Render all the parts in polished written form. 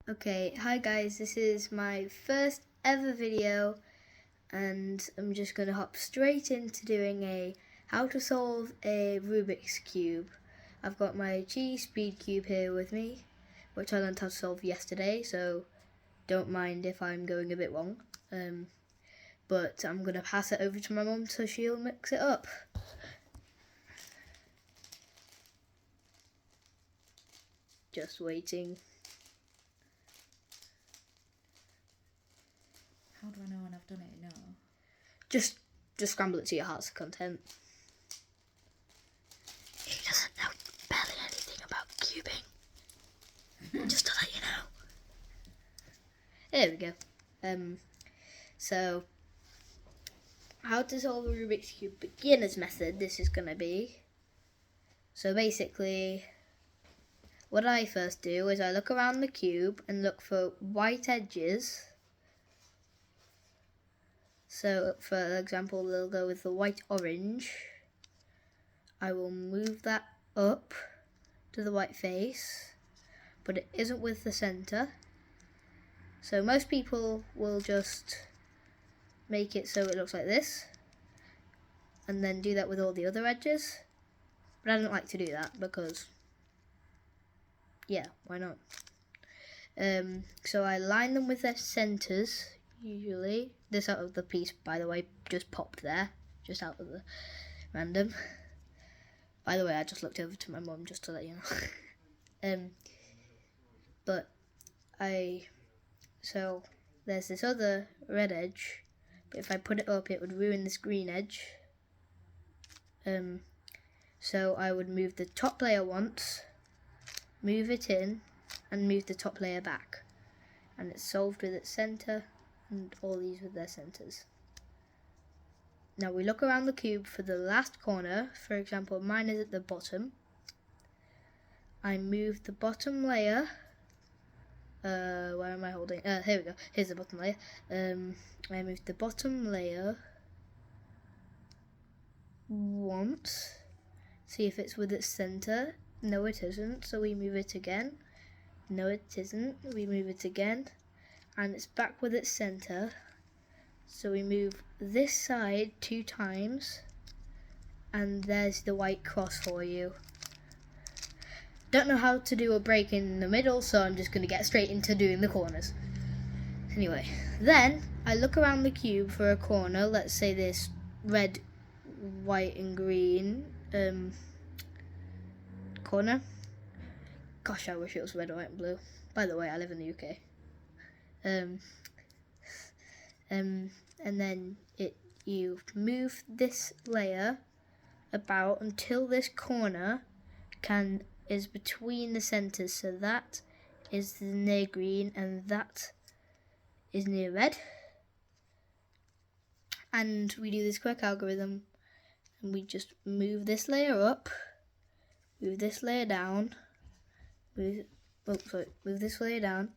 Okay, hi guys, this is my first ever video and I'm just going to hop straight into doing a how to solve a Rubik's Cube. I've got my G Speed Cube here with me, which I learned how to solve yesterday, so don't mind if I'm going a bit wrong. But I'm going to pass it over to my mum so she'll mix it up. Just waiting. How do I know when I've done it? No. Just scramble it to your heart's content. He doesn't know barely anything about cubing. Just to let you know. There we go. So how to solve a Rubik's Cube beginner's method, this is going to be. So basically, what I first do is I look around the cube and look for white edges. So for example, we'll go with the white orange. I will move that up to the white face, but it isn't with the center. So most people will just make it so it looks like this, and then do that with all the other edges. But I don't like to do that because, yeah, why not? So I line them with their centers, usually. This out of the piece, by the way, just popped there, just out of the random. By the way, I just looked over to my mum just to let you know. So there's this other red edge, but if I put it up, it would ruin this green edge. So I would move the top layer once, move it in, and move the top layer back. And it's solved with its center, and all these with their centers. Now we look around the cube for the last corner. For example, mine is at the bottom. I move the bottom layer. Where am I holding? Here we go. Here's the bottom layer. I move the bottom layer once. See if it's with its center. No, it isn't. So we move it again. No, it isn't. We move it again. And it's back with its center. So we move this side 2 times. And there's the white cross for you. Don't know how to do a break in the middle, so I'm just going to get straight into doing the corners. Anyway, then I look around the cube for a corner. Let's say this red, white and green corner. Gosh, I wish it was red, white and blue. By the way, I live in the UK. And then you move this layer about until this corner is between the centers. So that is near green and that is near red. And we do this quick algorithm, and we just move this layer up, move this layer down, move this layer down,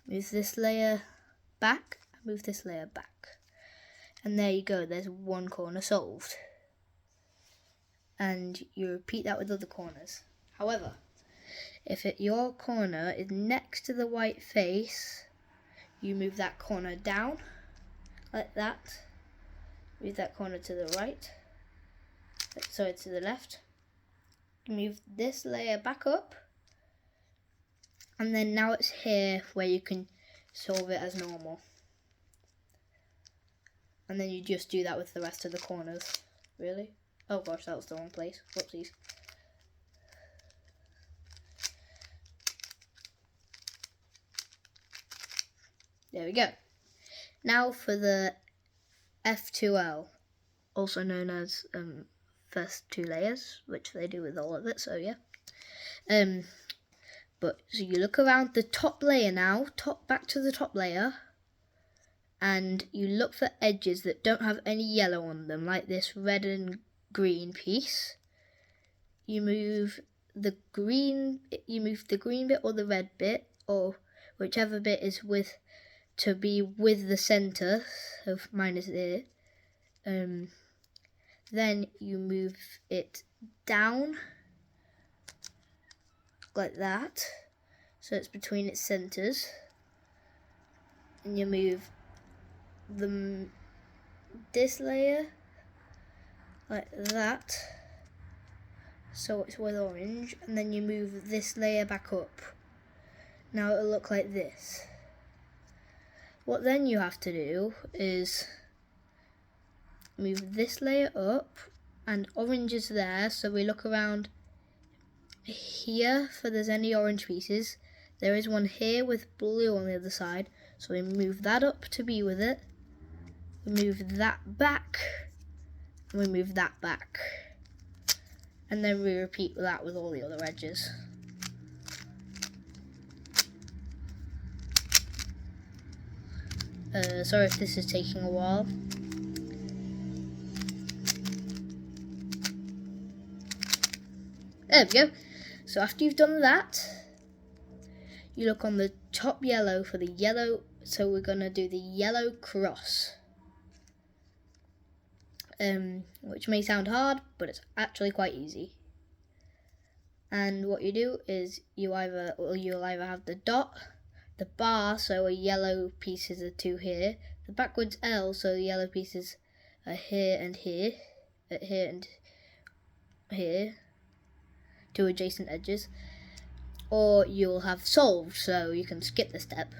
move this layer back, move this layer back. And there you go, there's one corner solved. And you repeat that with other corners. However, if your corner is next to the white face, you move that corner down, like that. Move that corner to the right, sorry, to the left. Move this layer back up. And then now it's here where you can solve it as normal. And then you just do that with the rest of the corners. Really? Oh gosh, that was the wrong place. Whoopsies. There we go. Now for the F2L, also known as first 2 layers, which they do with all of it, so yeah. So you look around the top layer now, back to the top layer, and you look for edges that don't have any yellow on them, like this red and green piece. You move the green bit or the red bit, or whichever bit is to be with the center. So mine is there. Then you move it down like that, so it's between its centers. and you move this layer like that, so it's with orange, and then you move this layer back up. Now it'll look like this. What then you have to do is move this layer up, and orange is there, so we look around here for there's any orange pieces. There is one here with blue on the other side, so we move that up to be with it. We move that back, and we move that back. And then we repeat that with all the other edges. Sorry if this is taking a while. There we go. So after you've done that, you look on the top yellow for the yellow, so we're going to do the yellow cross. Which may sound hard, but it's actually quite easy. And what you do is you'll either have the dot, the bar, so a yellow pieces are two here, the backwards L, so the yellow pieces are here and here, here and here, two adjacent edges, or you'll have solved, so you can skip the step.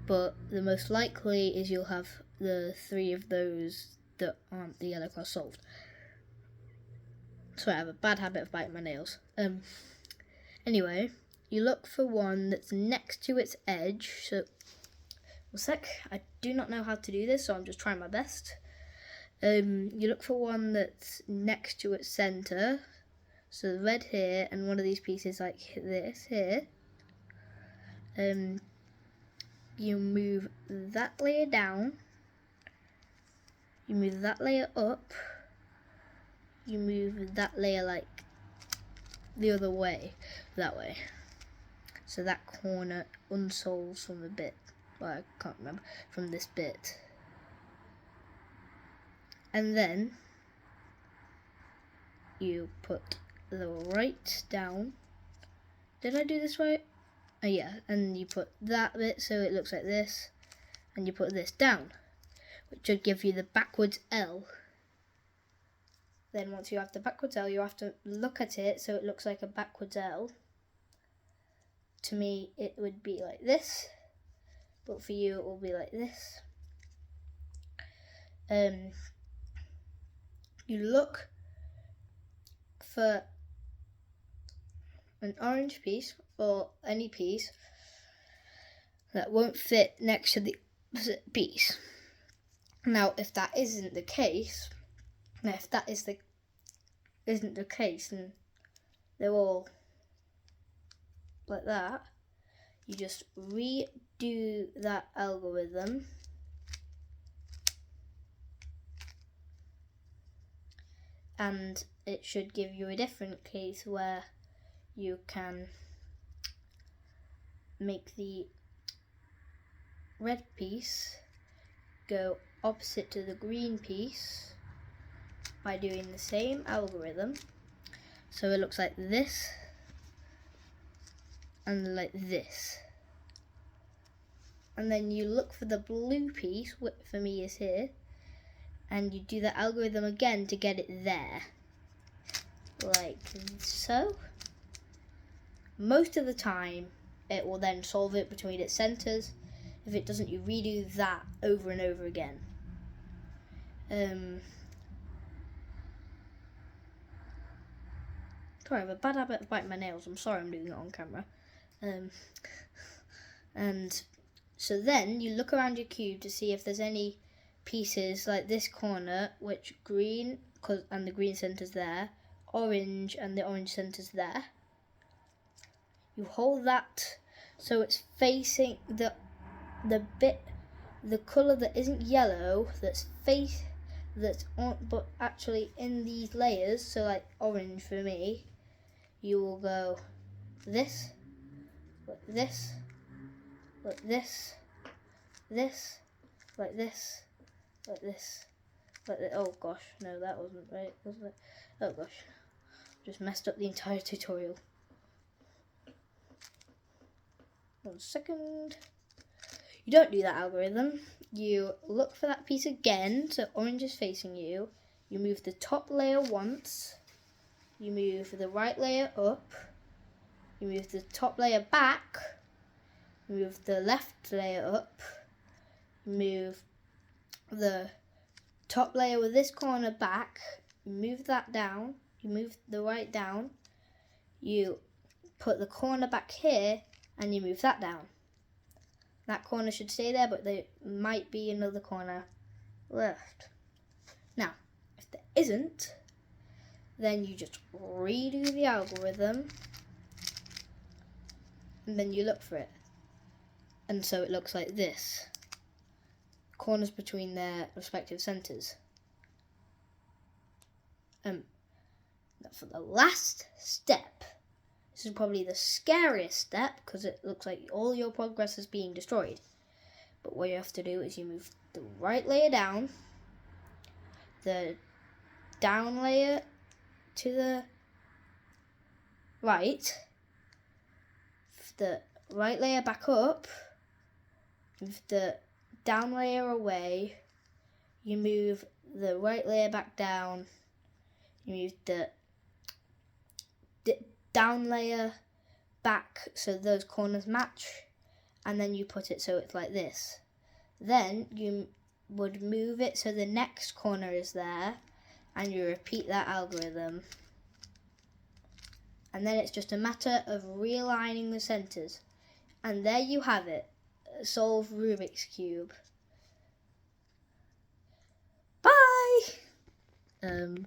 But the most likely is you'll have the three of those that aren't the yellow cross solved. So I have a bad habit of biting my nails. Anyway, you look for one that's next to its edge. So, one sec, I do not know how to do this, so I'm just trying my best. You look for one that's next to its center. So the red here, and one of these pieces like this here. You move that layer down. You move that layer up. You move that layer like the other way, that way. So that corner unsolves from a bit, well, I can't remember, from this bit. And then you put the right down. Did I do this right? Oh yeah, and you put that bit so it looks like this, and you put this down, which should give you the backwards L. Then once you have the backwards L, you have to look at it so it looks like a backwards L. To me, it would be like this, but for you, it will be like this. You look for an orange piece or any piece that won't fit next to the opposite piece. Now, if that isn't the case, and they're all like that, you just redo that algorithm and it should give you a different case where you can make the red piece go opposite to the green piece by doing the same algorithm. So it looks like this and like this. And then you look for the blue piece, which for me is here, and you do the algorithm again to get it there. Like so. Most of the time, it will then solve it between its centers. If it doesn't, you redo that over and over again. Sorry, I have a bad habit of biting my nails. I'm sorry I'm doing it on camera. And so then you look around your cube to see if there's any pieces like this corner, which green, and the green center's there, orange, and the orange center's there. You hold that so it's facing the colour that isn't yellow, that's on, but actually in these layers. So like orange for me, you will go this, like this, like this, this, like this, like this, like this. Oh gosh, no, that wasn't right, wasn't it? Oh gosh, just messed up the entire tutorial. 1 second. You don't do that algorithm. You look for that piece again, so orange is facing you. You move the top layer once. You move the right layer up. You move the top layer back. You move the left layer up. You move the top layer with this corner back. You move that down. You move the right down. You put the corner back here and you move that down. That corner should stay there, but there might be another corner left. Now, if there isn't, then you just redo the algorithm and then you look for it. And so it looks like this. Corners between their respective centres. For the last step, this is probably the scariest step because it looks like all your progress is being destroyed. But what you have to do is you move the right layer down, the down layer to the right, the right layer back up, move the down layer away, you move the right layer back down, you move the down layer back so those corners match, and then you put it so it's like this. Then you would move it so the next corner is there, and you repeat that algorithm. And then it's just a matter of realigning the centres. And there you have it. Solve Rubik's Cube. Bye!